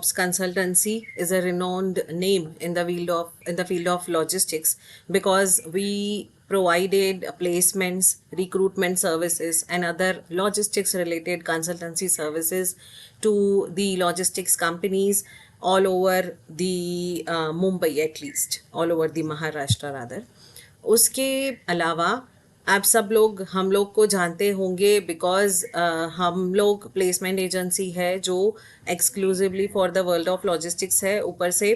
Consultancy is a renowned name in the field of logistics because we provided placements, recruitment services, and other logistics related consultancy services to the logistics companies all over the Mumbai, at least all over the Maharashtra rather. उसके अलावा आप सब लोग हम लोग को जानते होंगे बिकॉज हम लोग प्लेसमेंट एजेंसी है जो exclusively for the world of logistics है. ऊपर से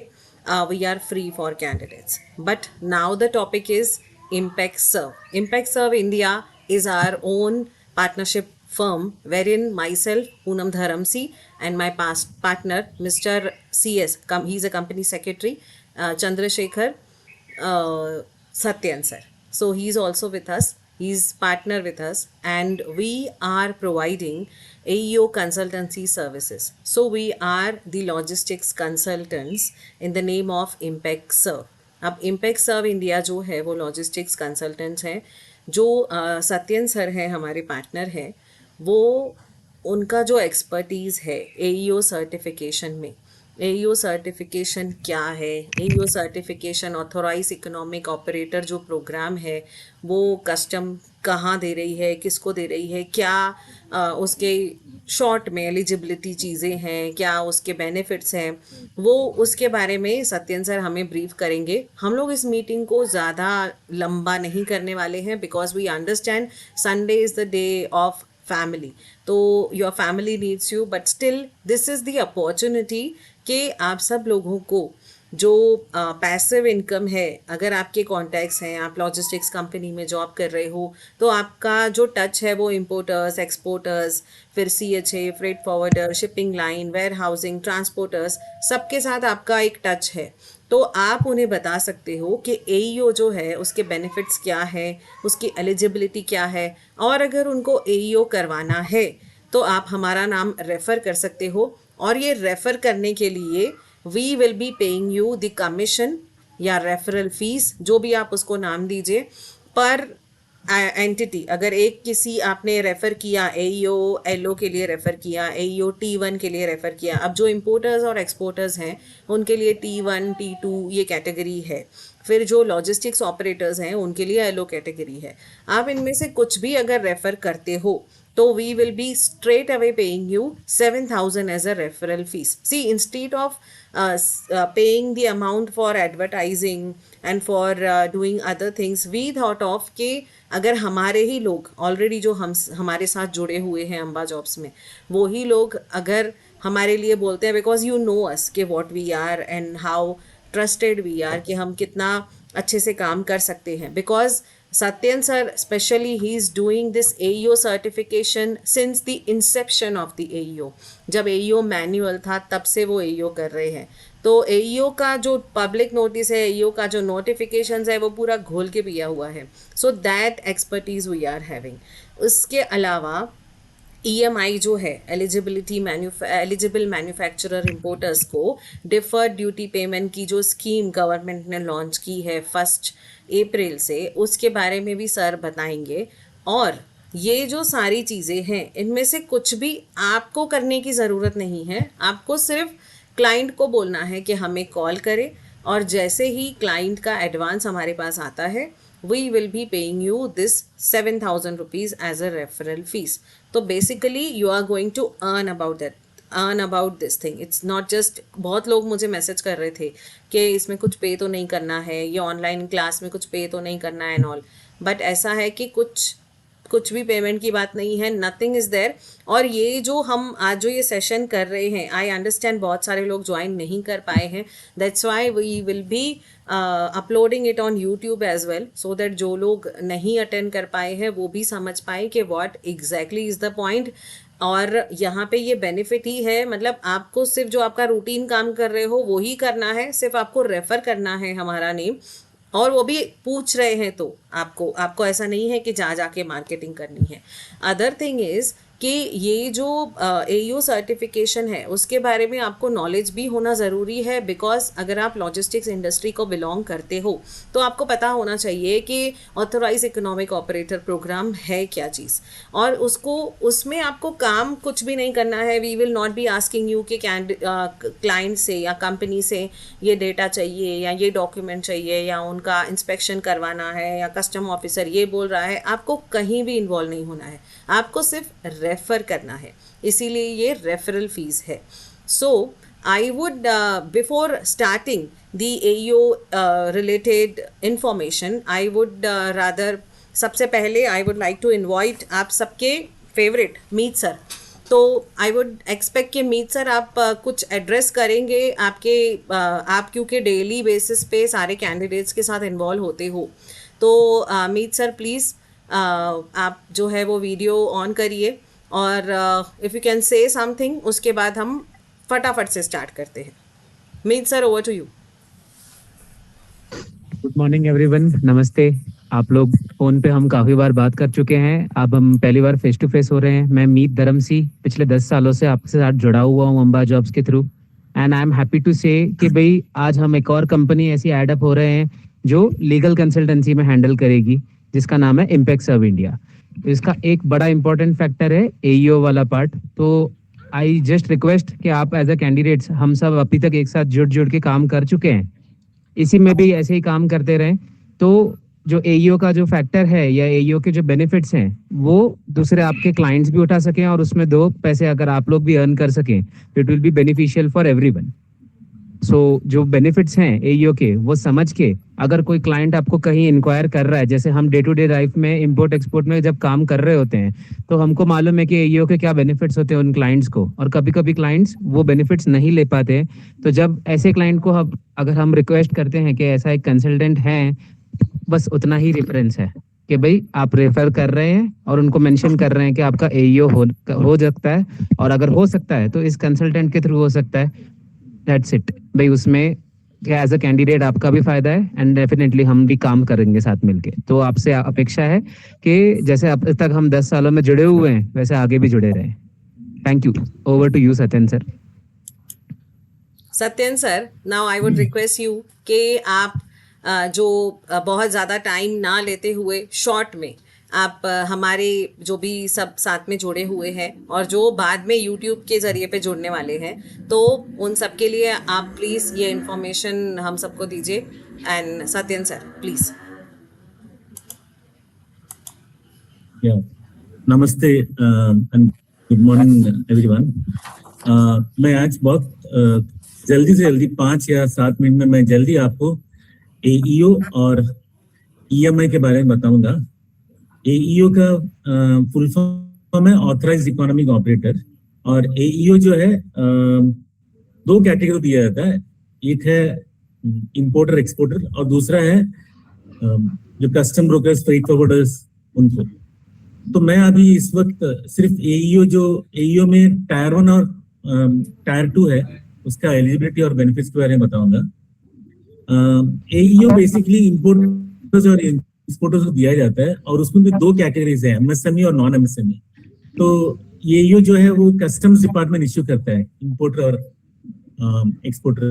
we are free for candidates. But now the topic is Impact Serve. Impact Serve India is our own partnership firm wherein myself, Poonam Dharamsi, and my past partner, Mr. CS, he's a company secretary, Chandrasekhar Satyan sir. So he's also with us. He's partner with us, and we are providing AEO consultancy services. So we are the logistics consultants in the name of Impact Serve. अब impact Serve India जो है वो logistics consultants हैं. जो Satyan sir हैं हमारे partner हैं, वो उनका जो एक्सपर्टीज़ है एईओ सर्टिफिकेशन में. एईओ सर्टिफिकेशन क्या है? AEO certification authorise economic operator जो प्रोग्राम है वो कस्टम कहाँ दे रही है, किसको दे रही है, क्या उसके शॉर्ट में एलिजिबिलिटी चीज़ें हैं, क्या उसके बेनिफिट्स हैं, वो उसके बारे में सत्यन सर हमें ब्रीफ करेंगे. हम लोग इस मीटिंग को ज़्यादा लंबा नहीं करने वाले हैं because we understand Sunday is the day of family. तो your family needs you, but still this is the opportunity कि आप सब लोगों को जो पैसिव इनकम है, अगर आपके कॉन्टैक्ट्स हैं, आप लॉजिस्टिक्स कंपनी में जॉब कर रहे हो, तो आपका जो टच है वो इम्पोर्टर्स, एक्सपोर्टर्स, फिर CHA, freight forwarder, shipping line, warehousing, transporters, सबके साथ आपका एक टच है. तो आप उन्हें बता सकते हो कि AEO जो है उसके बेनिफिट्स क्या है, उसकी एलिजिबिलिटी क्या है, और अगर उनको AEO करवाना है तो आप हमारा नाम रेफ़र कर सकते हो. और ये रेफ़र करने के लिए we will be paying you the commission या रेफरल फीस, जो भी आप उसको नाम दीजिए, पर एंटिटी. अगर एक किसी आपने रेफ़र किया, AEO LO के लिए रेफ़र किया, AEO T1 के लिए रेफ़र किया. अब जो इम्पोर्टर्स और एक्सपोर्टर्स हैं उनके लिए T1 T2 ये कैटेगरी है. फिर जो लॉजिस्टिक्स ऑपरेटर्स हैं उनके लिए LO कैटेगरी है. आप इनमें से कुछ भी अगर रेफ़र करते हो तो we will be straight away paying you 7,000 as a referral fees. See, instead of paying the amount for advertising and for doing other things, we thought of कि अगर हमारे ही लोग ऑलरेडी जो हमारे साथ जुड़े हुए हैं अम्बा जॉब्स में, वो ही लोग अगर हमारे लिए बोलते हैं, बिकॉज यू नो अस कि what we are and how trusted we are, कि हम कितना अच्छे से काम कर सकते हैं. Because Satyan sir, especially, he is doing this AEO certification since the inception of the AEO. जब AEO मैनुअल था तब से वो AEO कर रहे हैं. तो AEO का जो पब्लिक नोटिस है, AEO का जो नोटिफिकेशंस है, वो पूरा घोल के पिया हुआ है. So that expertise we are having. उसके अलावा EMI जो है एलिजिबल मैन्युफैक्चरर इम्पोर्टर्स को डिफर्ड ड्यूटी पेमेंट की जो स्कीम गवर्नमेंट ने लॉन्च की है 1 अप्रैल से, उसके बारे में भी सर बताएंगे. और ये जो सारी चीज़ें हैं इनमें से कुछ भी आपको करने की ज़रूरत नहीं है. आपको सिर्फ क्लाइंट को बोलना है कि हमें कॉल करें, और जैसे ही क्लाइंट का एडवांस हमारे पास आता है we will be paying you this 7,000 rupees as a referral fees. तो basically you are going to earn about this thing. It's not just, बहुत लोग मुझे मैसेज कर रहे थे कि इसमें कुछ पे तो नहीं करना है, ये ऑनलाइन क्लास में कुछ पे तो नहीं करना है एंड ऑल. बट ऐसा है कि कुछ भी पेमेंट की बात नहीं है, नथिंग इज़ देयर. और ये जो हम आज जो ये सेशन कर रहे हैं, आई अंडरस्टैंड बहुत सारे लोग ज्वाइन नहीं कर पाए हैं. That's why we will be uploading it on YouTube as well, so that जो लोग नहीं अटेंड कर पाए हैं वो भी समझ पाए कि what exactly is the point. और यहाँ पे ये बेनिफिट ही है, मतलब आपको सिर्फ जो आपका रूटीन काम कर रहे हो वो ही करना है, सिर्फ आपको रेफ़र करना है हमारा नेम, और वो भी पूछ रहे हैं तो आपको ऐसा नहीं है कि जाके मार्केटिंग करनी है. अदर थिंग इज़ कि ये जो AEO सर्टिफिकेशन है उसके बारे में आपको नॉलेज भी होना ज़रूरी है, बिकॉज अगर आप लॉजिस्टिक्स इंडस्ट्री को बिलोंग करते हो तो आपको पता होना चाहिए कि ऑथराइज इकोनॉमिक ऑपरेटर प्रोग्राम है क्या चीज़, और उसको उसमें आपको काम कुछ भी नहीं करना है. We will not be asking you कि क्लाइंट से या कंपनी से ये डेटा चाहिए या ये डॉक्यूमेंट चाहिए या उनका इंस्पेक्शन करवाना है या कस्टम ऑफिसर ये बोल रहा है. आपको कहीं भी इन्वॉल्व नहीं होना है, आपको सिर्फ रेफर करना है, इसीलिए ये रेफरल फीस है. So I would before starting the AEO related information, I would rather सबसे पहले I would like to invite आप सबके फेवरेट मीत सर. तो आई वुड एक्सपेक्ट कि मीत सर आप कुछ एड्रेस करेंगे आपके आप क्योंकि डेली बेसिस पे सारे कैंडिडेट्स के साथ इन्वॉल्व होते हो. तो मीत सर प्लीज़ आप जो है वो वीडियो ऑन करिए और if you can say something, उसके बाद हम फटाफट से स्टार्ट करते हैं. Meet sir, over to you. Good morning everyone, नमस्ते. आप लोग फोन पे हम काफी बार बात कर चुके हैं, अब हम पहली बार फेस टू फेस हो रहे हैं. मैं मीत धर्मसी पिछले 10 सालों से आपके साथ जुड़ा हुआ हूँ अंबा जॉब्स के through, and I am happy to say कि भाई आज हम एक और कंपनी ऐसी एडअप हो रहे हैं जो लीगल कंसल्टेंसी में हैंडल करेगी, जिसका नाम है इम्पैक्ट सर्व इंडिया. इसका एक बड़ा इंपॉर्टेंट फैक्टर है AEO वाला पार्ट. तो आई जस्ट रिक्वेस्ट कि आप एज अ कैंडिडेट्स, हम सब अभी तक एक साथ जुड़ के काम कर चुके हैं, इसी में भी ऐसे ही काम करते रहें. तो जो AEO का जो फैक्टर है या AEO के जो बेनिफिट्स हैं वो दूसरे आपके क्लाइंट्स भी उठा सकें और उसमें 2 पैसे अगर आप लोग भी अर्न कर सकें, it will be beneficial for everyone. So जो बेनिफिट्स हैं AEO के वो समझ के अगर कोई क्लाइंट आपको कहीं इंक्वायर कर रहा है, जैसे हम डे टू डे लाइफ में इंपोर्ट एक्सपोर्ट में जब काम कर रहे होते हैं तो हमको मालूम है कि AEO के क्या बेनिफिट्स होते हैं उन क्लाइंट्स को, और कभी कभी क्लाइंट्स वो बेनिफिट्स नहीं ले पाते. तो जब ऐसे क्लाइंट को अगर हम रिक्वेस्ट करते हैं कि ऐसा एक कंसल्टेंट है, बस उतना ही रेफरेंस है कि भाई आप रेफर कर रहे हैं और उनको मेंशन कर रहे हैं कि आपका AEO हो सकता है, और अगर हो सकता है तो इस कंसल्टेंट के थ्रू हो सकता है. दैट्स इट भाई. उसमें एज अ कैंडिडेट आपका भी फायदा है एंड डेफिनेटली हम भी काम करेंगे साथ मिलके. तो आपसे अपेक्षा है कि जैसे अब तक हम 10 सालों में जुड़े हुए हैं वैसे आगे भी जुड़े रहें. Thank you. Over to you Satyan sir. Satyan sir, now I would request you कि आप जो बहुत ज़्यादा टाइम ना लेते हुए शॉर्ट में आप हमारे जो भी सब साथ में जुड़े हुए हैं और जो बाद में YouTube के ज़रिए पे जुड़ने वाले हैं, तो उन सब के लिए आप प्लीज़ ये इन्फॉर्मेशन हम सबको दीजिए. And Satyan sir please. नमस्ते एंड गुड मॉर्निंग एवरीवन. मैं आज बहुत जल्दी से जल्दी 5 या 7 मिनट में मैं जल्दी आपको AEO और EMI के बारे में बताऊंगा. AEO का फुल फॉर्म है ऑथराइज्ड इकोनॉमिक ऑपरेटर, और AEO जो है 2 कैटेगरी दिया जाता है. एक है इंपोर्टर एक्सपोर्टर और दूसरा है जो कस्टम ब्रोकर्स, फ्रेट फॉरवर्डर्स, उनको. तो मैं अभी इस वक्त सिर्फ AEO में टायर 1 और टायर 2 है, उसका एलिजिबिलिटी और बेनिफिट्स के बारे में बताऊंगा. AEO बेसिकली इंपोर्टर्स और एक्सपोर्टर्स को दिया जाता है, और उसमें भी 2 कैटेगरीज है, MSME और नॉन MSME. तो AEO जो है वो कस्टम्स डिपार्टमेंट इश्यू करता है इंपोर्टर और एक्सपोर्टर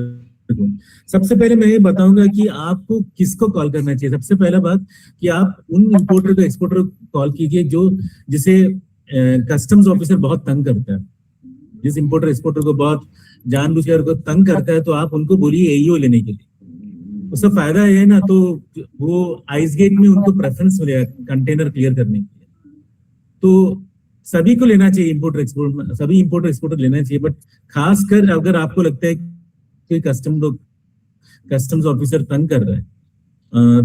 को. सबसे पहले मैं ये बताऊंगा कि आपको किसको कॉल करना चाहिए. सबसे पहला बात कि आप उन इंपोर्टर को एक्सपोर्टर को कॉल कीजिए जिसे कस्टम्स ऑफिसर बहुत तंग करता है. जिस इंपोर्टर एक्सपोर्टर को बहुत जानबूझकर को तंग करता है, तो आप उनको बोलिए AEO लेने के लिए. उसका फायदा ये है ना, तो वो आइस गेट में उनको प्रेफरेंस मिलेगा कंटेनर क्लियर करने के लिए. तो सभी को लेना चाहिए, इंपोर्टर एक्सपोर्ट सभी इंपोर्टर एक्सपोर्टर लेना चाहिए. बट खासकर अगर आपको लगता है कि कस्टम्स ऑफिसर तंग कर रहा है,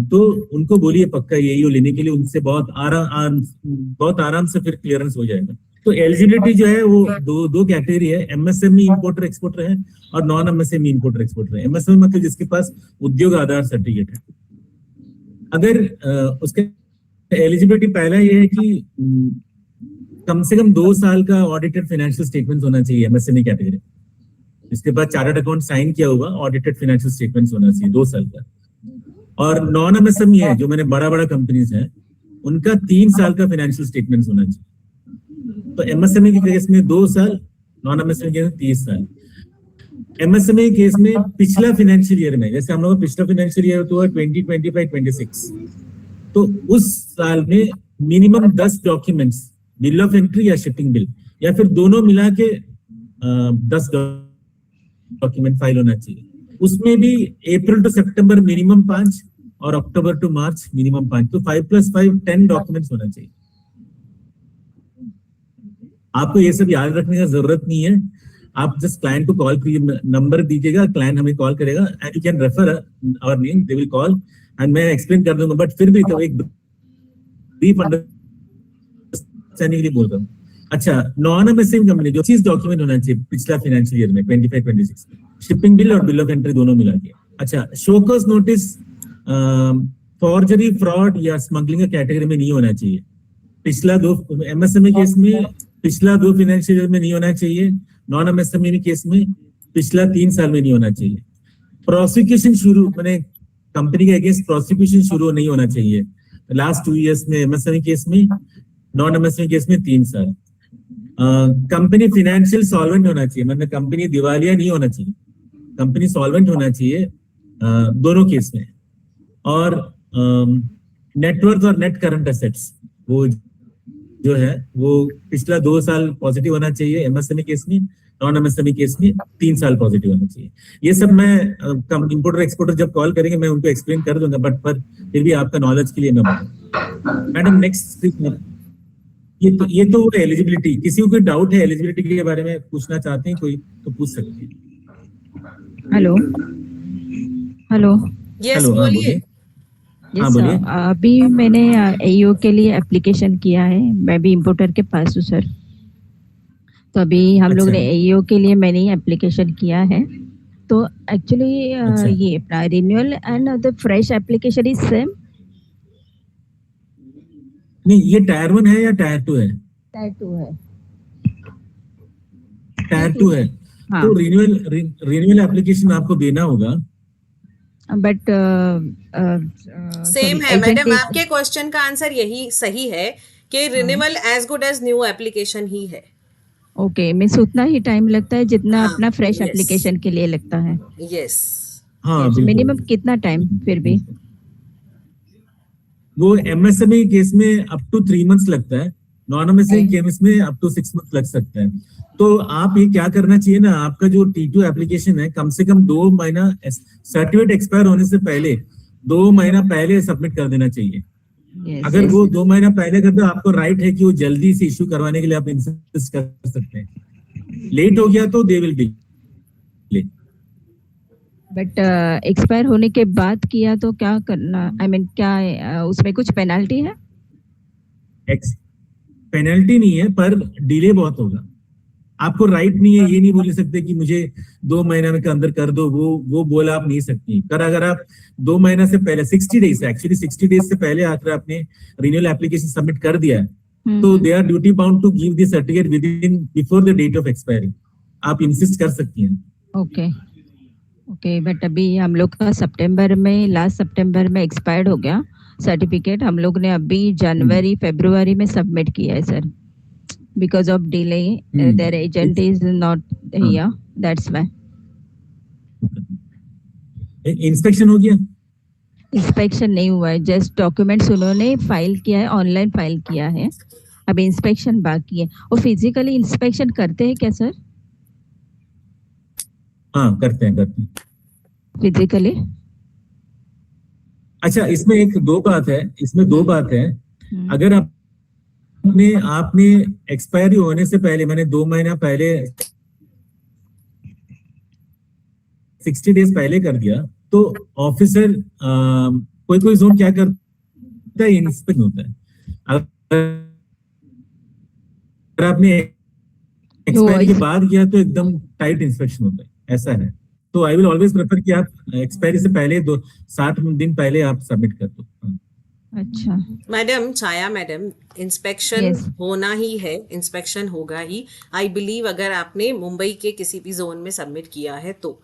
तो उनको बोलिए पक्का AEO लेने के लिए. उनसे बहुत आराम से फिर क्लियरेंस हो जाएगा. तो एलिजिबिलिटी जो है वो दो कैटेगरी है, MSME इंपोर्टर एक्सपोर्टर है और नॉन MSME इंपोर्टर एक्सपोर्टर है. MSME मतलब जिसके पास उद्योग आधार सर्टिफिकेट है. अगर उसके एलिजिबिलिटी पहला ये है कि कम से कम 2 साल का ऑडिटेड फाइनेंशियल स्टेटमेंट्स होना चाहिए MSME कैटेगरी. इसके बाद चार्टर्ड अकाउंट साइन किया होगा, ऑडिटेड फाइनेंशियल स्टेटमेंट्स होना चाहिए 2 साल का. और नॉन MSME है जो मैंने बड़ा कंपनीज है, उनका 3 साल का फाइनेंशियल स्टेटमेंट्स होना चाहिए. तो एमएसएमई के केस में 2 साल, नॉन एमएसएमई के केस में 30 साल। एमएसएमई केस में पिछला फाइनेंशियल ईयर में, जैसे हम लोग का पिछला फाइनेंशियल ईयर तो 2025-26, तो उस साल में minimum 10 documents, bill of entry या शिपिंग बिल, या फिर दोनों मिला के 10 डॉक्यूमेंट फाइल होना चाहिए। उसमें भी अप्रैल टू सितंबर मिनिमम 5 और अक्टूबर टू मार्च मिनिमम 5, तो 5 + 5 10 डॉक्यूमेंट्स होना चाहिए। आपको ये सब याद रखने का जरूरत नहीं है, आप जस्ट क्लाइंट को कॉल कीजिए, नंबर दीजिएगा, क्लाइंट हमें कॉल करेगा and you can refer our name, they will call and मैं एक्सप्लेन कर दूंगा, बट फिर भी तो एक ब्रीफ अंडरस्टैंडिंग के लिए बोल रहा हूँ। अच्छा, नॉन एमएसएमई कंपनी जो चीज डॉक्यूमेंट होना चाहिए पिछला फाइनेंशियल ईयर में 25-26 में, शिपिंग बिल और बिल ऑफ एंट्री दोनों मिला के। अच्छा, शोकॉज नोटिस फॉर्जरी, फ्रॉड या स्मगलिंग का कैटेगरी में नहीं होना चाहिए। पिछला 2 एमएसएमई केस में पिछला 2 फाइनेंशियल ईयर में नहीं होना चाहिए, नॉन एमएसएमई केस में पिछला 3 साल में नहीं होना चाहिए। प्रोसिक्यूशन शुरू, मैंने कंपनी के अगेंस्ट प्रोसिक्यूशन शुरू नहीं होना चाहिए लास्ट 2 इयर्स में एमएसएमई केस में, नॉन एमएसएमई केस में 3 साल। कंपनी फाइनेंशियल सॉल्वेंट होना चाहिए, मतलब कंपनी दिवालिया नहीं होना चाहिए, कंपनी सॉल्वेंट होना चाहिए दोनों केस में। और नेटवर्थ और नेट करंट एसेट्स वो जो है वो पिछला 2 साल पॉजिटिव होना चाहिए एमएसएमई केस में, नॉन एमएसएमई केस में 3 साल पॉजिटिव होना चाहिए। ये सब मैं इंपोर्टर एक्सपोर्टर जब कॉल करेंगे मैं उनको एक्सप्लेन कर दूंगा, बट पर फिर भी आपका नॉलेज के लिए मैं बताऊं। मैडम नेक्स्ट, ये तो एलिजिबिलिटी, किसी को कोई डाउट है एलिजिबिलिटी के बारे में पूछना चाहते हैं कोई तो पूछ सकते हैं। हेलो हेलो यस, हेलो, हाँ बोलिए। बोलिए। हाँ बोलिए। अभी मैंने एईओ के लिए एप्लीकेशन किया है, मैं भी इम्पोर्टर के पास हूँ सर। तो अभी हम लोग ने अच्छा। एईओ के लिए मैंने ही एप्लीकेशन किया है। तो एक्चुअली अच्छा। ये renewal and the fresh application is same? नहीं, ये टायर 1 है या टायर 2 है? टायर 2 है। टायर 2 है। हाँ, तो रिन्यूअल एप्लीकेशन आपको देना होगा। बट सेम है मैडम, आपके क्वेश्चन का आंसर यही सही है कि renewal as good as new application ही है। ओके, मीन्स उतना ही टाइम लगता है जितना हाँ, अपना फ्रेश yes. एप्लीकेशन के लिए लगता है। यस, हाँ बिल्कुल। मिनिमम कितना टाइम फिर भी? वो एमएसएमई केस में अप टू 3 मंथ्स लगता है, नॉन एमएसएमई केस में अप टू 6 मंथ्स लग सकता है। तो आप ये क्या करना चाहिए ना, आपका जो T2 एप्लीकेशन है कम से कम 2 महीना सर्टिफिकेट एक्सपायर होने से पहले 2 महीना पहले सबमिट कर देना चाहिए। Yes, अगर yes. वो 2 महीना पहले कर दो, आपको राइट है कि वो जल्दी से इश्यू करवाने के लिए आप इंसिस्ट कर सकते हैं। लेट हो गया तो they will be late. But expire होने के बाद किया तो क्या करना, आई मीन क्या उसमें कुछ पेनल्टी है? पेनल्टी नहीं है, पर डिले बहुत होगा। आपको राइट नहीं है, ये नहीं बोल सकते कि मुझे 2 महीने के अंदर कर दो, वो बोला आप नहीं सकती। पर अगर आप 2 महीना से पहले 60 डेज, एक्चुअली 60 डेज से पहले अगर आपने रिन्यूअल एप्लीकेशन सबमिट कर दिया है तो they are duty bound to give the certificate within before the date of expiry. आप इंसिस्ट कर सकती हैं। ओके ओके, बट अभी हम लोग का लास्ट सितंबर में एक्सपायर्ड हो गया सर्टिफिकेट। हम लोग ने अभी जनवरी फरवरी में सबमिट किया है sir, because of delay there agent is not here, that's why. Inspection हो गया? इंस्पेक्शन नहीं हुआ है, जस्ट डॉक्यूमेंट्स उन्होंने फाइल किया है, ऑनलाइन फाइल किया है, अभी इंस्पेक्शन बाकी है। वो फिजिकली इंस्पेक्शन करते हैं क्या सर? हाँ करते हैं फिजिकली। अच्छा, इसमें 2 बात है। अगर आपने एक्सपायरी होने से पहले, मैंने 2 महीना पहले 60 डेज पहले कर दिया, तो ऑफिसर कोई जोन क्या करता है, इंस्पेक्शन होता है। अगर आपने एक्सपायरी के बाद किया तो एकदम टाइट इंस्पेक्शन होता है, ऐसा है। तो आई विल ऑलवेज प्रेफर कि आप एक्सपायरी से पहले 7 दिन पहले आप सबमिट कर दो। अच्छा मैडम, छाया मैडम, इंस्पेक्शन Yes. होना ही है, इंस्पेक्शन होगा ही। आई बिलीव अगर आपने मुंबई के किसी भी जोन में सबमिट किया है तो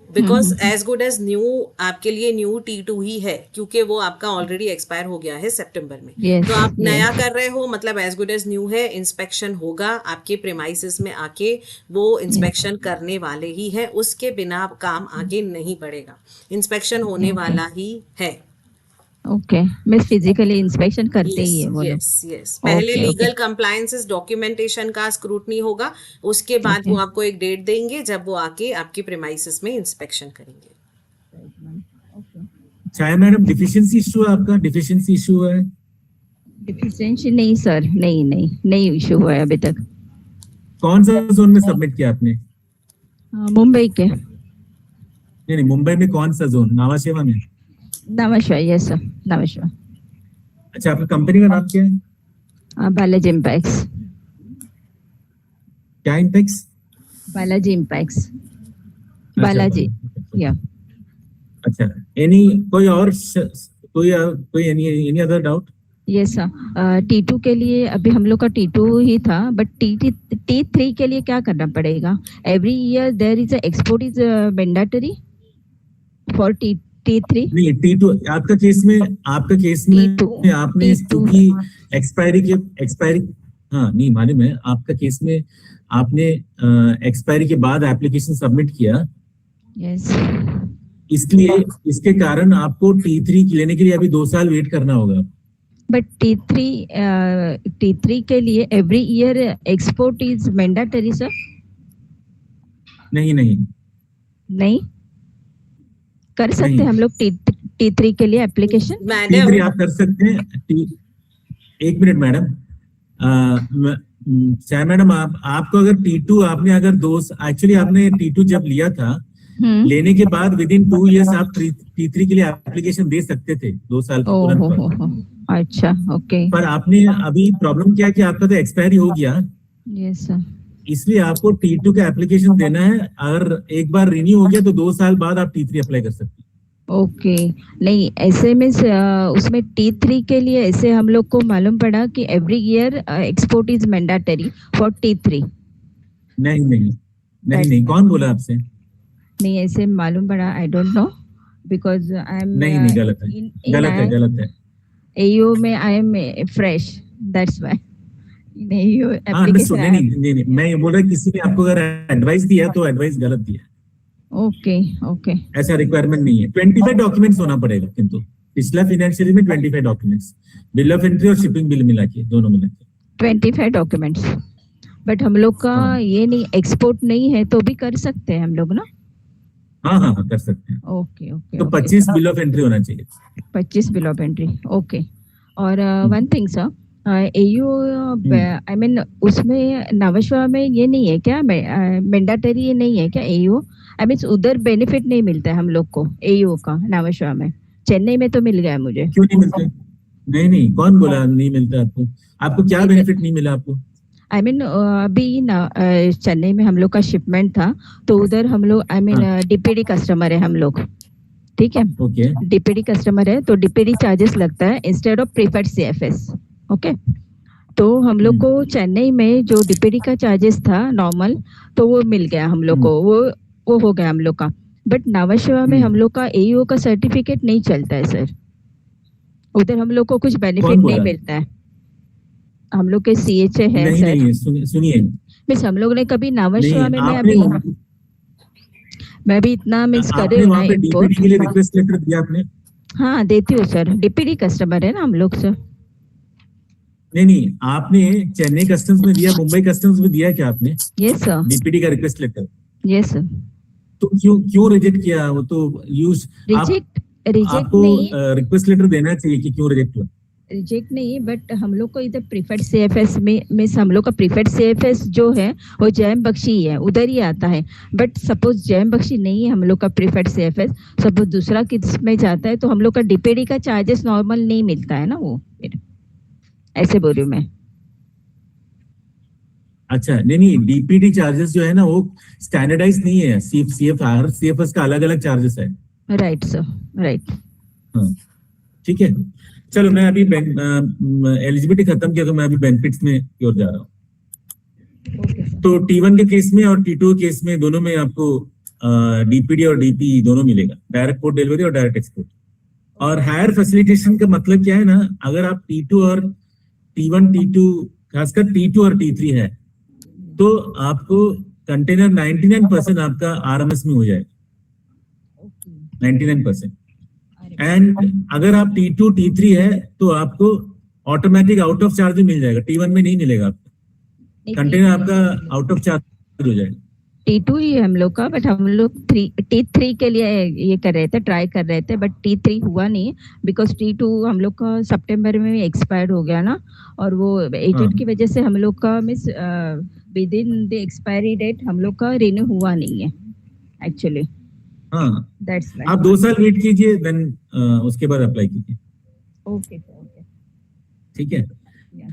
because as good as new आपके लिए न्यू T2 ही है, क्योंकि वो आपका ऑलरेडी एक्सपायर हो गया है सितंबर में। Yes, तो आप नया yes. कर रहे हो, मतलब एज गुड एज न्यू है। इंस्पेक्शन होगा आपके प्रेमाइसिस में आके, वो इंस्पेक्शन करने वाले ही है, उसके बिना काम आगे नहीं बढ़ेगा। इंस्पेक्शन होने वाला ही है। ओके, मैं फिजिकली इंस्पेक्शन करते ही है वो लोग। यस यस, पहले okay, legal okay, compliances documentation का स्क्रूटनी होगा, उसके बाद ओके। वो आपको एक डेट देंगे जब वो आके आपके प्रेमाइसिस में इंस्पेक्शन करेंगे। छाया मैडम, डिफिशिएंसी इशू है आपका? डिफिशिएंसी इशू है? डिफिशिएंसी नहीं सर, नहीं इशू हुआ है अभी तक। कौन सा जोन में सबमिट किया आपने? मुंबई के नहीं, मुंबई में कौन सा जोन? नावाशेवा में? नमस्कार, यस सर, नमस्कार। अच्छा, आपका कंपनी का नाम क्या है? बालाजी इम्पैक्ट्स। क्या इम्पैक्स? बालाजी इम्पैक्ट्स, बालाजी, या। अच्छा, एनी कोई और कोई any other doubt? Yes sir, T2 के लिए अभी हम लोग का T2 ही था, बट T3 के लिए क्या करना पड़ेगा? Every year there is export is mandatory for T3। नहीं, T2 आपका केस में T2 आपने क्योंकि एक्सपायरी हाँ नहीं मालूम है, आपका केस में आपने एक्सपायरी के बाद एप्लीकेशन सबमिट किया, यस। इसलिए इसके कारण आपको T3 लेने के लिए अभी 2 साल वेट करना होगा। बट T3 के लिए every year export is mandatory sir? नहीं कर सकते नहीं। हम लोग T3 के लिए एप्लीकेशन? मैडम T3 आप कर सकते हैं। एक मिनट मैडम, चाहे मैडम आपको अगर T2 आपने अगर एक्चुअली आपने T2 जब लिया था, लेने के बाद विद इन 2 इयर्स आप T3 के लिए एप्लीकेशन दे सकते थे, 2 साल के तुरंत बाद। अच्छा, ओके। पर आपने अभी प्रॉब्लम क्या है कि आपका तो एक्सपायरी हो गया, यस सर। इसलिए आपको T2 का एप्लीकेशन देना है। अगर एक बार रिन्यू हो गया तो 2 साल बाद आप T3 अप्लाई कर सकते हैं। ओके, नहीं ऐसे में उसमें T3 के लिए ऐसे हम लोग को मालूम पड़ा कि every year export is mandatory for T3। नहीं, कौन बोला आपसे? नहीं, ऐसे मालूम पड़ा, I don't know, because I am नहीं, गलत है। AO में I am fresh, that's why. नहीं अंडरस्टूड। नहीं, मैं ये बोल रहा किसी ने आपको अगर एडवाइस दिया तो एडवाइस गलत दिया। ओके। ऐसा रिक्वायरमेंट नहीं है। 25 डॉक्यूमेंट्स होना पड़ेगा, किंतु पिछला फाइनेंशियल ईयर में 25 डॉक्यूमेंट्स, बिल ऑफ एंट्री और शिपिंग बिल मिला के, दोनों मिला के 25 डॉक्यूमेंट्स। बट हम लोग का ये नहीं, एक्सपोर्ट नहीं है तो भी कर सकते हैं हम लोग ना? हाँ, कर सकते हैं। ओके। तो 25 बिल ऑफ एंट्री होना चाहिए। 25 बिल ऑफ एंट्री, ओके। और one thing sir, AU I mean उसमें नवाश्वा में ये नहीं है क्या, मैंडेटरी ये नहीं है क्या AU? आई मीन उधर बेनिफिट नहीं मिलता है हम लोग को AU का नवाश्वा में? चेन्नई में तो मिल गया मुझे। क्यों नहीं मिलता? नहीं, कौन बोला नहीं मिलता आपको क्या बेनिफिट नहीं मिला आपको? आई मीन अभी चेन्नई में हम लोग का शिपमेंट था, तो उधर हम लोग आई मीन DPD कस्टमर है हम लोग, ठीक है? ओके। DPD कस्टमर है तो DPD चार्जेस लगता है instead of preferred CFS, okay? तो हम लोग को चेन्नई में जो DPD का चार्जेस था नॉर्मल, तो वो मिल गया हम लोग को, वो हो गया हम लोग का। बट नवाश्वा में हम लोग का AO का सर्टिफिकेट नहीं चलता है सर, उधर हम लोग को कुछ बेनिफिट नहीं मिलता है। हम लोग के CHA है सर। नहीं, सुनिए मिस, हम लोग ने कभी नवाश्वा में मैं भी इतना मिस करे हूँ ना DPD के लिए रिक्वेस्ट लेटर दिया आपने? हाँ देती हूँ सर, DPD कस्टमर है ना हम लोग सर। नहीं, आपने चेन्नई कस्टम्स में दिया, मुंबई कस्टम्स में दिया क्या आपने? Yes sir. DPD का रिक्वेस्ट लेटर? Yes sir. तो क्यों रिजेक्ट किया? वो तो रिजेक्ट आपको नहीं, रिक्वेस्ट लेटर देना चाहिए कि क्यों रिजेक्ट हुआ। रिजेक्ट नहीं, बट हम लोग को इधर प्रीफर्ड CFS में हम लोग का प्रीफर्ड CFS जो है वो जैम बख्शी ही है, उधर ही आता है। बट सपोज जैम बख्शी नहीं है हम लोग का प्रीफर्ड CFS, सपोज दूसरा किस में जाता है तो हम लोग का DPD का चार्जेस नॉर्मल नहीं मिलता है ना, वो फिर ऐसे बोल रही हूँ मैं। अच्छा, नहीं, DPD चार्जेस जो है ना वो स्टैंडर्डाइज नहीं है, CFS का अलग अलग चार्जेस है। Right sir, right. हाँ, ठीक है। चलो, मैं अभी एलिजिबिलिटी खत्म किया तो मैं अभी बेनिफिट्स में की ओर जा रहा हूँ। तो T1 के केस में और T2 के केस में दोनों में आपको डीपीडी और डीपी दोनों मिलेगा, डायरेक्ट पोर्ट डिलीवरी और डायरेक्ट एक्सपोर्ट। और हायर फैसिलिटेशन का मतलब क्या है ना, अगर आप T2 और T1 T2 खासकर T2 और T3 है तो आपको कंटेनर 99% आपका आरएमएस में हो जाएगा, 99%। एंड अगर आप T2 T3 है तो आपको ऑटोमेटिक आउट ऑफ चार्ज मिल जाएगा, T1 में नहीं मिलेगा आपको, कंटेनर आपका आउट ऑफ चार्ज हो जाएगा। T2 ही हम लोग का, बट हम लोग T3 के लिए ये कर रहे थे, ट्राई कर रहे थे, बट T3 हुआ नहीं बिकॉज T2 हम लोग का सितंबर में एक्सपायर्ड हो गया ना, और वो एजेंट की वजह से हम लोग का miss within the expiry date हम लोग का रिन्यू हुआ नहीं है एक्चुअली। हाँ, दैट्स आप 2 साल वेट कीजिए, देन उसके बाद अप्लाई कीजिए। ओके सर, ओके, ठीक है।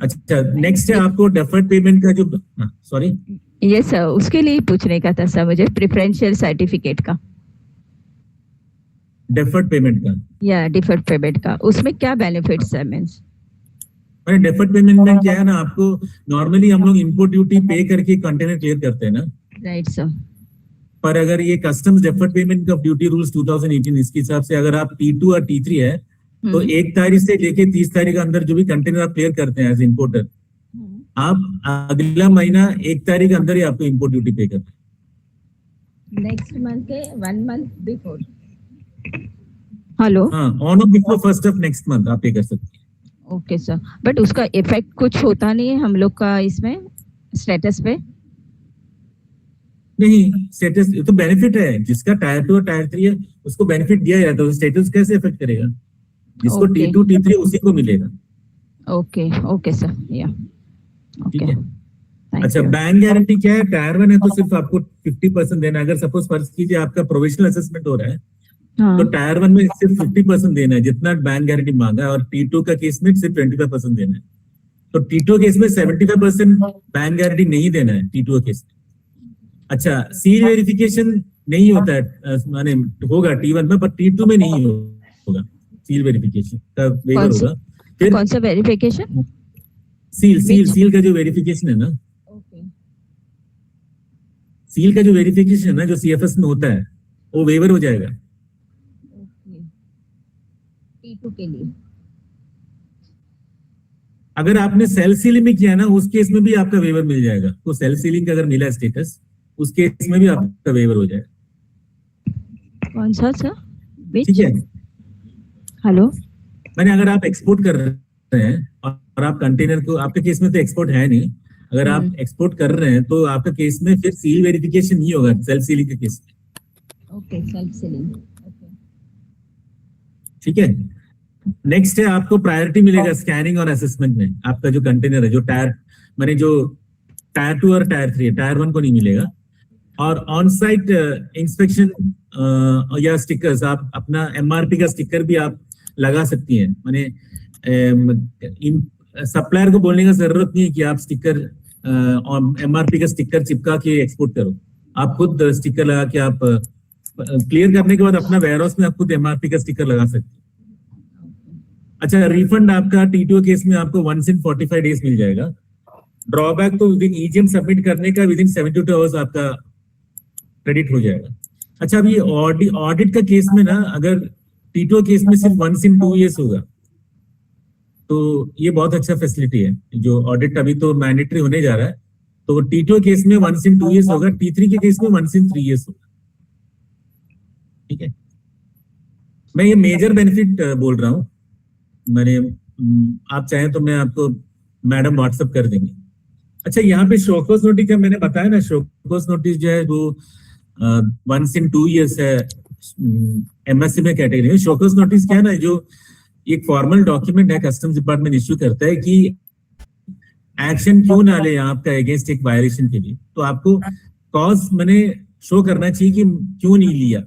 अच्छा, नेक्स्ट है आपको डेफर्ड पेमेंट का जो, सॉरी, यस सर, उसके लिए ही पूछने का था सर मुझे, प्रेफरेंशियल सर्टिफिकेट का डेफर्ड पेमेंट का या डिफर्ड पेमेंट का, उसमें क्या बेनिफिट्स है मींस? डेफर्ड पेमेंट में क्या है ना, आपको नॉर्मली हम लोग इंपोर्ट ड्यूटी पे करके कंटेनर क्लियर करते हैं ना, राइट सर। पर अगर ये customs deferred payment of duty rules 2018 इसके हिसाब से अगर आप T2 और T3 है तो 1 तारीख से लेके 30 तारीख के अंदर जो भी कंटेनर आप क्लियर करते हैं एज इंपोर्टर, आप अगला महीना 1 तारीख के अंदर ही आपको इंपोर्ट ड्यूटी पे करते हैं। नेक्स्ट मंथ के 1 मंथ बिफोर, हेलो, हाँ, ऑन और before first of next month आप पे कर सकते हैं। ओके सर, बट उसका इफेक्ट कुछ होता नहीं है हम लोग का इसमें स्टेटस पे? नहीं, स्टेटस तो बेनिफिट है, जिसका टायर 2 और टायर 3 है उसको बेनिफिट दिया जाता है, स्टेटस कैसे इफेक्ट करेगा? जिसको Okay. T2 T3 उसी को मिलेगा। ओके ओके सर, या ठीक ओके, है। अच्छा, बैंक गारंटी क्या है? टायर 1 है तो सिर्फ आपको 50% देना है। अगर सपोज फर्ज कीजिए आपका प्रोविजनल असेसमेंट हो रहा है तो टायर 1 में सिर्फ 50% देना है जितना बैंक गारंटी मांगा है, और T2 का केस में सिर्फ 25% देना है। तो T2 केस में 75% बैंक गारंटी नहीं देना है T2 केस में। अच्छा, सील वेरिफिकेशन नहीं होता है, माने होगा T1 में, पर T2 में नहीं होगा सील वेरिफिकेशन का वेवर होगा। फिर कौन सा वेरिफिकेशन? सील का जो वेरिफिकेशन है ना, ओके, सील का जो वेरिफिकेशन है ना जो CFS में होता है वो वेवर हो जाएगा ओके, T2 के लिए। अगर आपने सेल सीलिंग में किया ना उस केस में भी आपका वेवर मिल जाएगा। तो सेल सीलिंग का अगर मिला स्टेटस उस केस में भी आपका वेवर हो जाएगा। कौन सा सर? ठीक है। हेलो, मैंने अगर आप एक्सपोर्ट कर रहे हैं और आप कंटेनर को, आपके केस में तो एक्सपोर्ट है नहीं, अगर आप एक्सपोर्ट कर रहे हैं तो आपके केस में फिर सील वेरिफिकेशन नहीं होगा सेल्फ सीलिंग के केस में। ओके, सेल्फ सीलिंग, ओके, ठीक है। नेक्स्ट है आपको प्रायोरिटी मिलेगा स्कैनिंग और असेसमेंट में। आपका जो कंटेनर है, जो टायर माने जो टायर 2 और टायर 3 है, टायर 1 को नहीं मिलेगा। और ऑन साइट इंस्पेक्शन या स्टिकर्स, आप अपना MRP का स्टिकर भी आप लगा सकती हैं। माने सप्लायर को बोलने का जरूरत नहीं है कि आप स्टिकर MRP का स्टिकर चिपका के एक्सपोर्ट करो। आप खुद स्टिकर लगा के आप क्लियर करने के बाद अपना वेयरहाउस में आप खुद MRP का स्टिकर लगा सकते हैं। अच्छा, रिफंड आपका T2 केस में आपको 145 डेज मिल जाएगा। ड्रॉबैक तो विदिन EGM सबमिट करने का विदिन 72 आवर्स आपका क्रेडिट हो जाएगा। अच्छा, अभी ऑडिट का केस में ना, अगर T2 केस में सिर्फ 1 in 2 years होगा तो ये बहुत अच्छा फैसिलिटी है। जो ऑडिट अभी तो मैंडेटरी होने जा रहा है, तो T2 केस में 1 in 2 years होगा, T3 के केस में 1 in 3 years होगा। ठीक है, मैं ये मेजर बेनिफिट बोल रहा हूँ। मैंने आप चाहें तो मैं आपको मैडम व्हाट्सएप कर देंगे। अच्छा, यहाँ पे शोकॉस नोटिस का मैंने बताया ना, शोकॉस नोटिस जो है वो 1 in 2 years है MSC में कैटेगरी में। शोकॉस नोटिस क्या है ना, जो एक फॉर्मल डॉक्यूमेंट है कस्टम्स डिपार्टमेंट इश्यू करता है कि एक्शन क्यों ना ले आपका अगेंस्ट एक वायलेशन के लिए, तो आपको कॉज मैंने शो करना चाहिए कि क्यों नहीं लिया,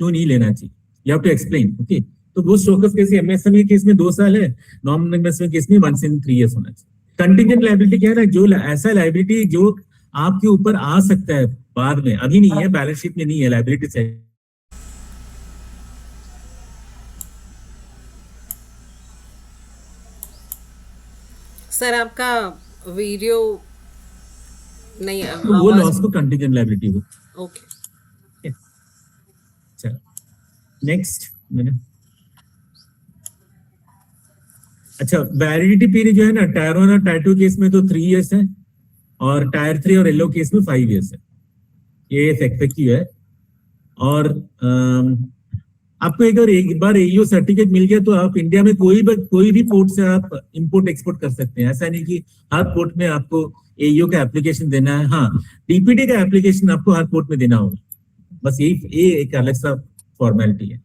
क्यों नहीं लेना चाहिए, you have to explain. Okay, तो वो शोकॉस केस MSME केस में 2 साल है, नॉन MSME केस में 1 in 3 years होना चाहिए। कंटिजेंट लायबिलिटी क्या है ना, जो ऐसा लायबिलिटी जो आपके ऊपर आ सकता है बाद में, अभी नहीं है, बैलेंस शीट में नहीं है, लायबिलिटी से। सर आपका वीडियो नहीं तो वो लॉस को कंटिजेंट लायबिलिटी हो। ओके चलो नेक्स्ट। अच्छा, वैलिडिटी पीरियड जो है ना, टायर 1 और टायर 2 केस में तो 3 इयर्स है, और टायर 3 और येलो केस में 5 इयर्स है। ये इफेक्टिव है। और आपको एक बार एईओ सर्टिफिकेट मिल गया तो आप इंडिया में कोई भी पोर्ट से आप इंपोर्ट एक्सपोर्ट कर सकते हैं। ऐसा नहीं कि हर पोर्ट में आपको एईओ का एप्लीकेशन देना है। हाँ, डीपीडी का एप्लीकेशन आपको हर पोर्ट में देना होगा, बस ये एक अलग सा फॉर्मेलिटी है।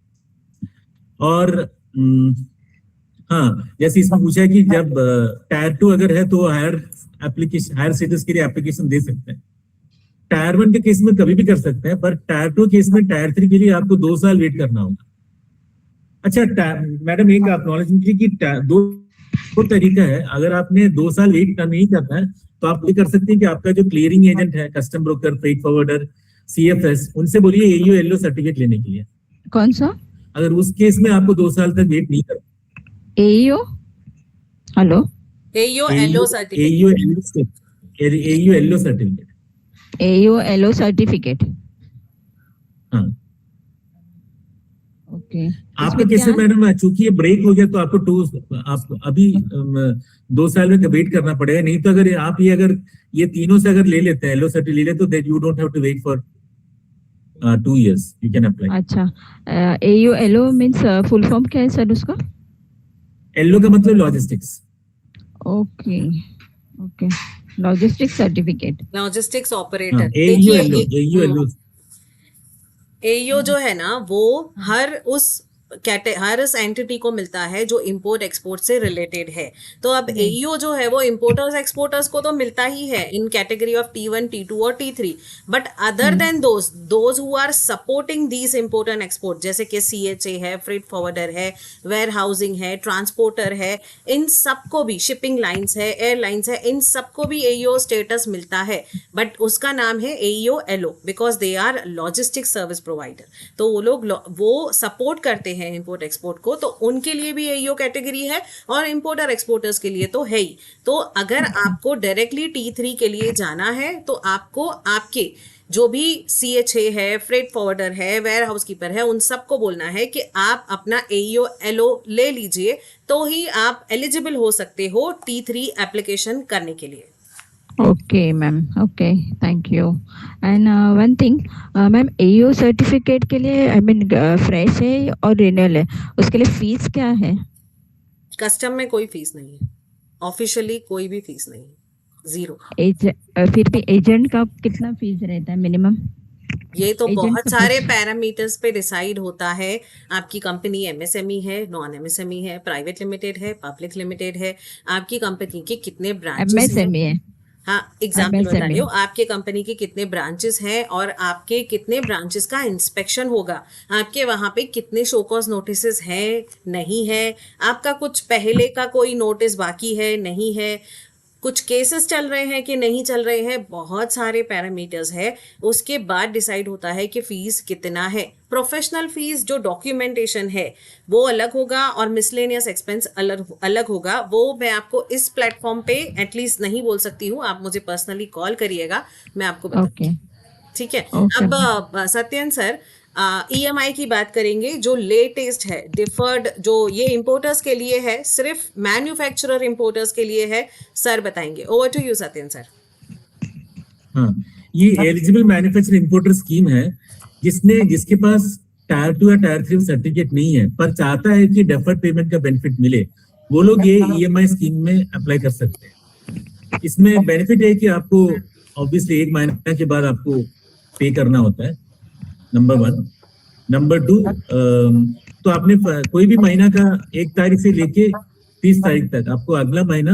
और हाँ, जैसे इसमें पूछा है कि जब टायर 2 अगर है तो हायर स्टेटस के लिए एप्लीकेशन दे सकते हैं। टायर 1 के केस में कभी भी कर सकते हैं, पर टायर 2 केस में टायर 3 के लिए आपको 2 साल वेट करना होगा। अच्छा मैडम, एक एक्नॉलेजमेंट की दो तरीका है। अगर आपने 2 साल वेट नहीं करना है तो आप ये कर सकते हैं कि आपका जो क्लियरिंग एजेंट है, custom broker, freight forwarder, CFS, उनसे बोलिए एईओ येलो सर्टिफिकेट लेने के लिए। कौन सा? अगर उस केस में आपको 2 साल तक वेट नहीं करना। AEO, hello, AEO yellow certificate. AEO yellow certificate. AEO yellow certificate. हाँ, ओके। आपके केस में मैडम चूंकि ये ब्रेक हो गया तो आपको आपको अभी 2 साल में वेट करना पड़ेगा। नहीं तो अगर आप ये तीनों से अगर ले लेते हैं, येलो सर्टिफिकेट ले लेते, तो that you don't have to wait for 2 years, you can apply। अच्छा, AEO yellow means full form क्या है सर उसका? येलो का मतलब logistics. Okay okay, logistics certificate. Logistics operator. AEO yellow. AEO जो है ना वो हर उस एंटिटी को मिलता है जो इंपोर्ट एक्सपोर्ट से रिलेटेड है। तो अब एईओ जो है वो इंपोर्टर्स एक्सपोर्टर्स को तो मिलता ही है इन कैटेगरी ऑफ T1, T2 और T3, but other than those who are supporting these import and export, जैसे कि सीएचए है, फ्रेट फॉरवर्डर है, वेयर हाउसिंग है, ट्रांसपोर्टर है, इन सबको भी, शिपिंग लाइन्स है, एयरलाइंस है, इन सबको भी एईओ स्टेटस मिलता है, बट उसका नाम है AEO yellow because they are logistic service provider. तो वो लोग वो सपोर्ट करते हैं इंपोर्ट एक्सपोर्ट को, तो उनके लिए भी एईओ कैटेगरी है और इंपोर्टर एक्सपोर्टर्स के लिए तो है ही। तो अगर आपको डायरेक्टली T3 के लिए जाना है तो आपको आपके जो भी सीएचए है, फ्रेट फॉरवर्डर है, वेयर हाउस कीपर है, उन सबको बोलना है कि आप अपना एईओ येलो ले लीजिए, तो ही आप एलिजिबल हो सकते हो T3 एप्लीकेशन करने के लिए। Okay ma'am, okay, thank you. And one thing ma'am, AEO certificate के लिए आई मीन फ्रेश है और रिन्यूअल है, उसके लिए फीस क्या है? कस्टम में कोई फीस नहीं है, ऑफिशियली कोई भी फीस नहीं है, 0। फिर भी एजेंट का कितना फीस रहता है मिनिमम? ये तो एजेंट बहुत का सारे फीस पैरामीटर्स पे डिसाइड होता है। आपकी कंपनी एमएसएमई है, नॉन एमएसएमई है, प्राइवेट लिमिटेड है, पब्लिक लिमिटेड है, आपकी कंपनी के कितने ब्रांचेस हैं। एमएसएमई है। हाँ, एग्जाम्पल बता रही एमएसएमई। हूँ, आपके कंपनी के कितने ब्रांचेस हैं और आपके कितने ब्रांचेस का इंस्पेक्शन होगा, आपके वहां पे कितने शो कॉज नोटिसेस हैं, नहीं है, आपका कुछ पहले का कोई नोटिस बाकी है, नहीं है, कुछ केसेस चल रहे हैं कि नहीं चल रहे हैं, बहुत सारे पैरामीटर्स है। उसके बाद डिसाइड होता है कि फीस कितना है। प्रोफेशनल फीस जो डॉक्यूमेंटेशन है वो अलग होगा और मिसलेनियस एक्सपेंस अलग होगा। वो मैं आपको इस प्लेटफॉर्म पे एटलीस्ट नहीं बोल सकती हूँ, आप मुझे पर्सनली कॉल करिएगा, मैं आपको बताऊंगी। ओके ठीक है। ओके। अब सत्यन सर, ईएमआई की बात करेंगे जो लेटेस्ट है, डिफर्ड, जो ये इंपोर्टर्स के लिए है, सिर्फ मैन्युफैक्चरर इंपोर्टर्स के लिए है, सर बताएंगे। Over to you Satyan sir. हाँ, ये एलिजिबल मैन्युफैक्चर इंपोर्टर स्कीम है, जिसके पास टायर 2 या टायर 3 सर्टिफिकेट नहीं है पर चाहता है कि डेफर्ड पेमेंट का बेनिफिट मिले, वो लोग ये ईएमआई स्कीम में अप्लाई कर सकते हैं। इसमें बेनिफिट है कि आपको ऑब्वियसली 1 महीने के बाद आपको पे करना होता है, नंबर 1। नंबर 2, तो आपने कोई भी महीना का 1 तारीख से लेके 30 तारीख तक आपको अगला महीना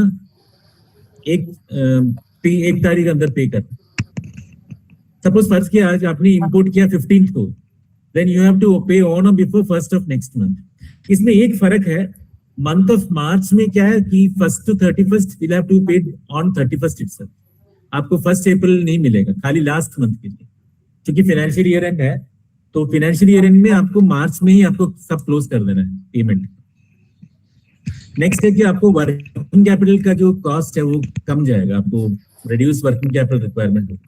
1 तारीख अंदर पे करना। सपोज फर्ज किया आज आपने इंपोर्ट किया 15th को, then you have to pay on और before 1st of next month. इसमें एक फर्क है, मंथ ऑफ मार्च में क्या है कि 1st to 31st will have to pay on 31st itself. आपको 1st अप्रैल नहीं मिलेगा, खाली लास्ट मंथ के लिए, क्योंकि फाइनेंशियल ईयर एंड है। तो फाइनेंशियल ईयर एंड में आपको मार्च में ही आपको सब क्लोज कर देना है पेमेंट। नेक्स्ट है कि आपको वर्किंग कैपिटल का जो कॉस्ट है वो कम जाएगा, आपको रिड्यूस वर्किंग कैपिटल रिक्वायरमेंट होगा।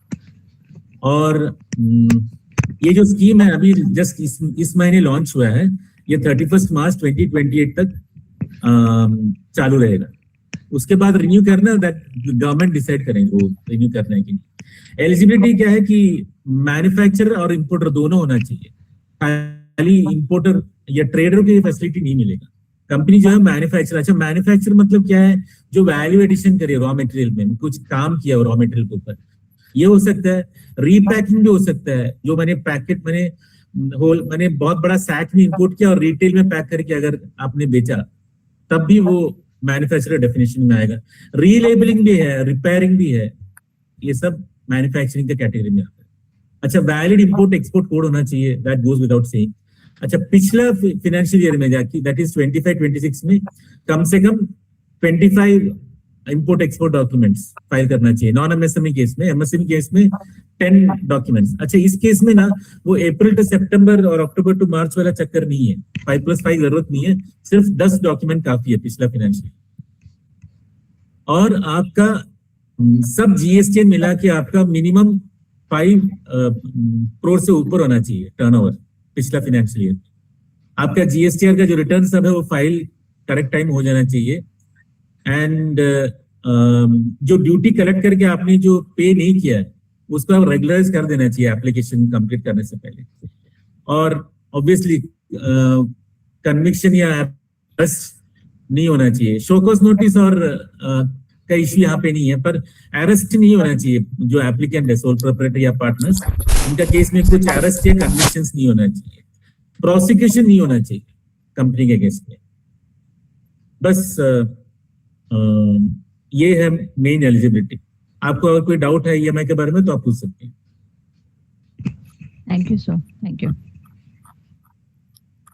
और ये जो स्कीम है अभी जस्ट इस महीने लॉन्च हुआ है, ये 31 मार्च 2028 तक चालू रहेगा। उसके बाद रिन्यू करना दैट गवर्नमेंट डिसाइड करेंगे वो रिन्यू करना है कि नहीं। एलिजिबिलिटी क्या है कि मैन्युफैक्चरर और इंपोर्टर दोनों होना चाहिए, खाली इंपोर्टर या ट्रेडर को ये फैसिलिटी नहीं मिलेगा। कंपनी जो है मैन्युफैक्चर, अच्छा मैन्युफैक्चर मतलब क्या है, जो वैल्यू एडिशन करे रॉ मटेरियल में, कुछ काम किया रॉ मटेरियल के ऊपर, ये हो सकता है। रीपैकिंग भी हो सकता है, जो मैंने पैकेट मैंने बहुत बड़ा सैक में इंपोर्ट किया और रिटेल में पैक करके अगर आपने बेचा, तब भी वो मैन्युफैक्चरर डेफिनेशन में आएगा। रीलेबलिंग भी है, रिपेयरिंग भी है, ये सब मैन्युफैक्चरिंग के कैटेगरी में आता है। अच्छा वैलिड इंपोर्ट एक्सपोर्ट कोड होना चाहिए, दैट गोज विदाउट सेइंग। अच्छा पिछला फाइनेंशियल ईयर में जाके दैट इज 25-26 में कम से कम 25 इंपोर्ट एक्सपोर्ट डॉक्यूमेंट्स फाइल करना चाहिए। नॉन एमएसएमई केस में, एमएसएमई केस में 10 डॉक्यूमेंट्स। अच्छा इस केस में ना वो अप्रैल टू सितंबर और अक्टूबर टू मार्च वाला चक्कर नहीं है, 5+5 जरूरत नहीं है, सिर्फ 10 डॉक्यूमेंट काफी है पिछला फाइनेंशियल। और आपका सब जीएसटी मिला के आपका मिनिमम 5 करोड़ से ऊपर होना चाहिए टर्नओवर पिछला फाइनेंशियल ईयर। आपका जीएसटीआर का जो रिटर्न सब है वो फाइल करेक्ट टाइम हो जाना चाहिए। एंड जो ड्यूटी कलेक्ट करके आपने जो पे नहीं किया है उसको आप रेगुलराइज कर देना चाहिए एप्लीकेशन कंप्लीट करने से पहले। और ऑब्वियसली कन्विक्शन या अरेस्ट नहीं होना चाहिए। शोकॉज नोटिस और का इश्यू यहाँ पे नहीं है, पर अरेस्ट नहीं होना चाहिए। जो एप्लीकेंट है सोल प्रोप्राइटर या पार्टनर्स, उनका केस में कुछ अरेस्ट या कन्विक्शंस नहीं होना चाहिए, प्रोसिक्यूशन नहीं होना चाहिए कंपनी के केस में। बस ये है मेन एलिजिबिलिटी। आपको अगर कोई डाउट है ईएमआई के बारे में तो आप पूछ सकते हैं। Thank you sir, thank you.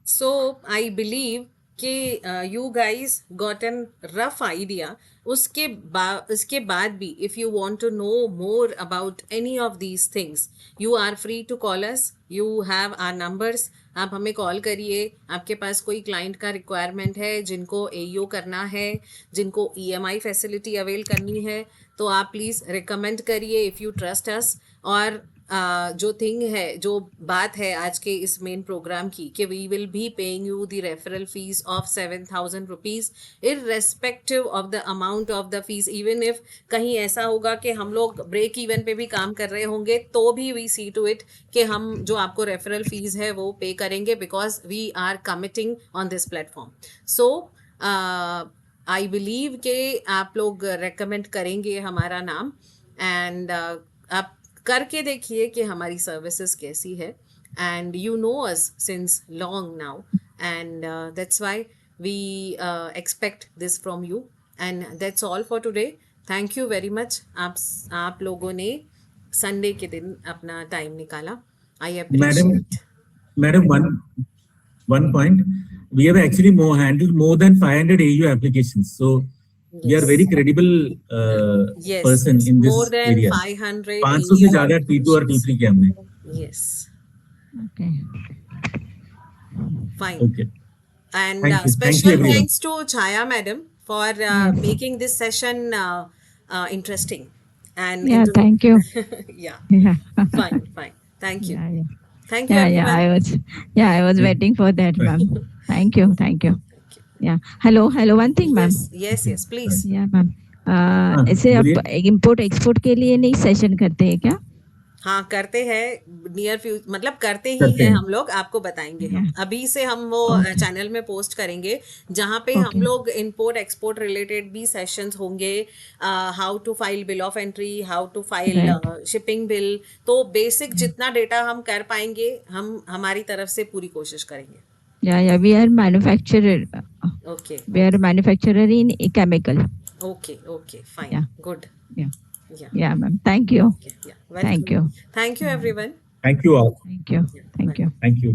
So I believe कि you guys got an rough idea. उसके बाद भी if you want to know more about any of these things, you are free to call us. You have our numbers. आप हमें call करिए। आपके पास कोई client का रिक्वायरमेंट है, जिनको एईओ करना है, जिनको ईएमआई फैसिलिटी अवेल करनी है, तो आप प्लीज़ रिकमेंड करिए इफ़ यू ट्रस्ट अस। और जो थिंग है, जो बात है आज के इस मेन प्रोग्राम की, कि we will be paying you the referral fees of 7,000 rupees irrespective of the amount of the fees. Even if कहीं ऐसा होगा कि हम लोग ब्रेक इवन पे भी काम कर रहे होंगे, तो भी वी सी टू इट कि हम जो आपको रेफरल फीस है वो पे करेंगे, because we are committing on this platform. So I believe कि आप लोग रेकमेंड करेंगे हमारा नाम। एंड आप करके देखिए कि हमारी सर्विसेज कैसी है। And you know us since long now, and that's why we expect this from you. And that's all for today. Thank you very much. आप लोगों ने संडे के दिन अपना टाइम निकाला। I appreciate. Madam, one point. We have actually handled more than 500 AU applications. So we are very credible Yes, person in this more than area. 500 500 से ज्यादा T2 और T3 के हमने. Yes, Okay. fine. Okay. And Thank you. special Thank you, everyone. thanks to Chaya madam for Yes. making this session interesting and Yeah, thank you. yeah, Yeah. fine. Thank you. Yeah, yeah. Thank you, Yeah, everyone. I was waiting for that, ma'am. Thank you. Thank you. Yeah. Hello, one thing, ma'am. Yes, please. Yeah, ma'am. हाँ, ऐसे आप बोलिए। Import export के लिए नहीं session करते हैं क्या? हाँ, करते हैं नियर फ्यूचर, मतलब करते ही करते हैं हैं। हम लोग। आपको बताएंगे हम Yeah. अभी से, हम वो Okay. चैनल में पोस्ट करेंगे जहाँ पे Okay. हम लोग इंपोर्ट एक्सपोर्ट रिलेटेड भी सेशंस होंगे। How to file bill of entry, how to file Right. Shipping bill. तो बेसिक जितना डेटा हम कर पाएंगे, हम हमारी तरफ से पूरी कोशिश करेंगे। Yeah, we are manufacturer. Okay We are manufacturer in chemical. Okay fine, Yeah. Good. Yeah. या Yeah, ma'am. Thank you. या Thank you. Thank you everyone. Thank you all. Thank you. Thank you. Thank you.